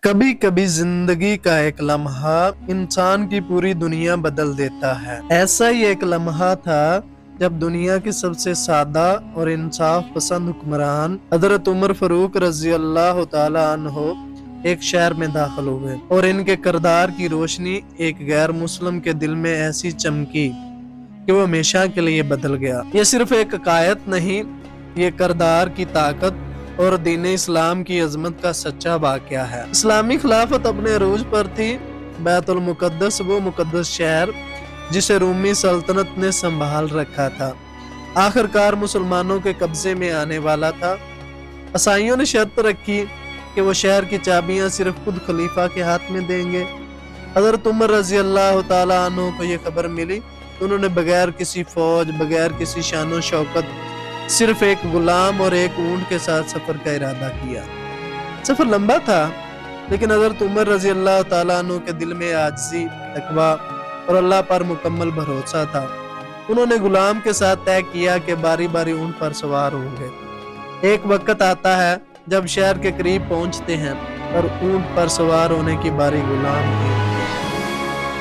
कभी कभी जिंदगी का एक लम्हा इंसान की पूरी दुनिया बदल देता है। ऐसा ही एक लम्हा था जब दुनिया के सबसे सादा और इंसाफ पसंद हुक्मरान हजरत उमर फारूक रजी अल्लाह तआला अन्हो एक शहर में दाखिल हुए और इनके किरदार की रोशनी एक गैर मुस्लिम के दिल में ऐसी चमकी कि वो हमेशा के लिए बदल गया। ये सिर्फ एक हकायत नहीं, ये किरदार की ताकत और दीन इस्लाम की अजमत का सच्चा वाक़या है। इस्लामी खिलाफत अपने अरूज पर थी। बैतुल मुकद्दस वो मुकद्दस शहर जिसे रूमी सल्तनत ने संभाल रखा था, आखिरकार मुसलमानों के कब्जे में आने वाला था। ईसाइयों ने शर्त रखी कि वो शहर की चाबियां सिर्फ खुद खलीफा के हाथ में देंगे। हज़रत उमर रजी अल्लाह तआला अन्हु को ये खबर मिली तो उन्होंने बगैर किसी फौज, बगैर किसी शानो शौकत, सिर्फ एक गुलाम और एक ऊंट के साथ सफर का इरादा किया। सफर लंबा था, लेकिन हज़रत उमर रजी अल्लाह तआला अन्हु के दिल में आजिज़ी, तकवा और अल्लाह पर मुकम्मल भरोसा था। उन्होंने गुलाम के साथ तय किया कि बारी बारी ऊंट पर सवार होंगे। एक वक्त आता है जब शहर के करीब पहुंचते हैं और ऊंट पर सवार होने की बारी गुलाम की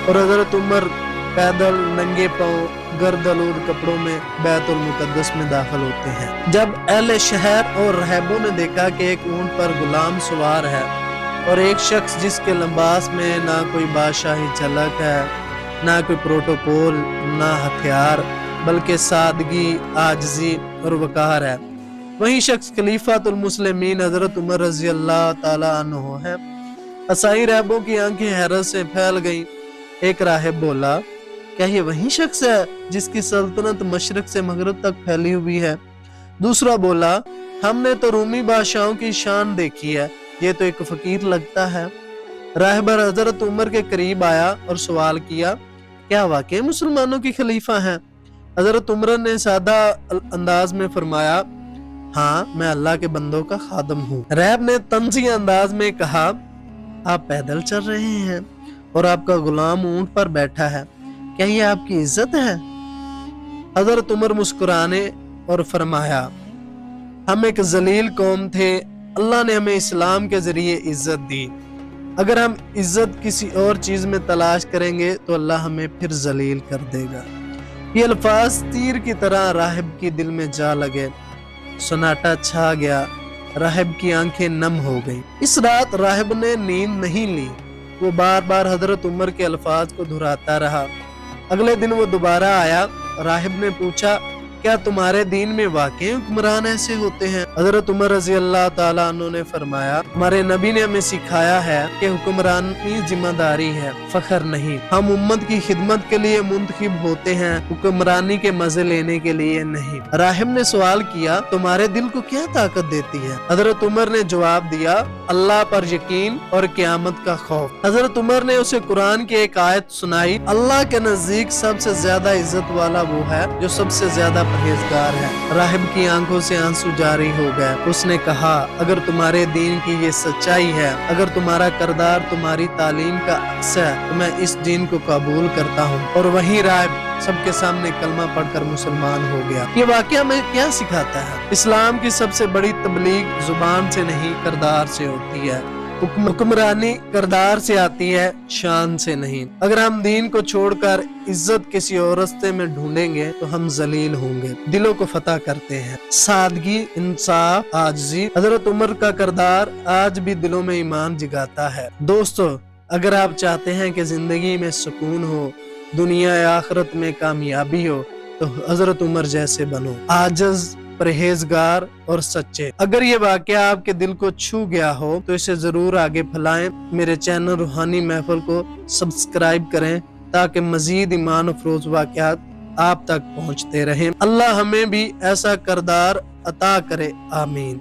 और हज़रत उमर पैदल नंगे पांव गर्द-आलूद कपड़ों में बैतुल मुकद्दस में दाखिल होते हैं। जब अहले शहर और रहबों ने देखा कि एक ऊंट पर गुलाम सवार है और एक शख्स जिसके लिबास में ना कोई बादशाही झलक है, ना कोई प्रोटोकॉल, ना हथियार, बल्कि सादगी, आजिज़ी और वकार है, वही शख्स खलीफातुल मुस्लिमीन हजरत उमर रजी अल्लाह तआला अन्हु है। ईसाई रहबों की आंखें हैरत से फैल गईं। एक राहिब बोला, क्या ये वही शख्स है जिसकी सल्तनत मशरक से मगरब तक फैली हुई है? दूसरा बोला, हमने तो रूमी बादशाहों की शान देखी है, ये तो एक फकीर लगता है। राहिब हजरत उमर के करीब आया और सवाल किया, क्या वाकई मुसलमानों की खलीफा हैं? हजरत उमर ने सादा अंदाज में फरमाया, हाँ, मैं अल्लाह के बंदों का खादम हूँ। राहिब ने तंज़ी अंदाज में कहा, आप पैदल चल रहे हैं और आपका गुलाम ऊंट पर बैठा है, क्या ये आपकी इज्जत है? हजरत उमर मुस्कुराने और फरमाया, हम एक जलील कौम थे, अल्लाह ने हमें इस्लाम के जरिए इज्जत दी। अगर हम इज्जत किसी और चीज में तलाश करेंगे तो अल्लाह हमें फिर जलील कर देगा। ये अल्फाज तीर की तरह राहिब की दिल में जा लगे। सन्नाटा छा गया, राहिब की आंखें नम हो गई। इस रात राहिब ने नींद नहीं ली। वो बार बार हजरत उमर के अल्फाज को दोहराता रहा। अगले दिन वो दोबारा आया। राहिब ने पूछा, क्या तुम्हारे दीन में वाकई हुक्मरान ऐसे होते हैं? हजरत उमर रजी अल्लाह तआला अन्हु ने फरमाया, हमारे नबी ने हमें सिखाया है कि हुक्मरानी जिम्मेदारी है, फखर नहीं। हम उम्मत की खिदमत के लिए मुंतखब होते हैं, हुक्मरानी के मजे लेने के लिए नहीं। राहिब ने सवाल किया, तुम्हारे दिल को क्या ताकत देती है? हजरत उमर ने जवाब दिया, अल्लाह पर यकीन और क़यामत का खौफ। हजरत उमर ने उसे कुरान की एक आयत सुनाई, अल्लाह के नजदीक सबसे ज्यादा इज्जत वाला वो है जो सबसे ज्यादा परहेजगार है। राहिब की आंखों से आंसू जारी हो गए। उसने कहा, अगर तुम्हारे दीन की ये सच्चाई है, अगर तुम्हारा किरदार तुम्हारी तालीम का अक्स है, तो मैं इस दीन को कबूल करता हूँ। और वही राहिब सबके सामने कलमा पढ़कर मुसलमान हो गया। ये वाकया हमें क्या सिखाता है? इस्लाम की सबसे बड़ी तबलीग जुबान से नहीं, किरदार से होती है। हुक्मरानी किरदार से आती है, शान से नहीं। अगर हम दीन को छोड़कर इज्जत किसी और रास्ते में ढूंढेंगे तो हम जलील होंगे। दिलों को फतह करते हैं। सादगी, इंसाफ, आजिज़ी, हजरत उमर का किरदार आज भी दिलों में ईमान जगाता है। दोस्तों, अगर आप चाहते हैं कि जिंदगी में सुकून हो, दुनिया या आखिरत में कामयाबी हो, तो हजरत उमर जैसे बनो, आजिज़, परहेजगार और सच्चे। अगर ये वाकया आपके दिल को छू गया हो तो इसे जरूर आगे फैलाएं। मेरे चैनल रूहानी महफिल को सब्सक्राइब करें ताकि मजीद ईमान अफरोज वाकयात आप तक पहुंचते रहें। अल्लाह हमें भी ऐसा किरदार अता करे, आमीन।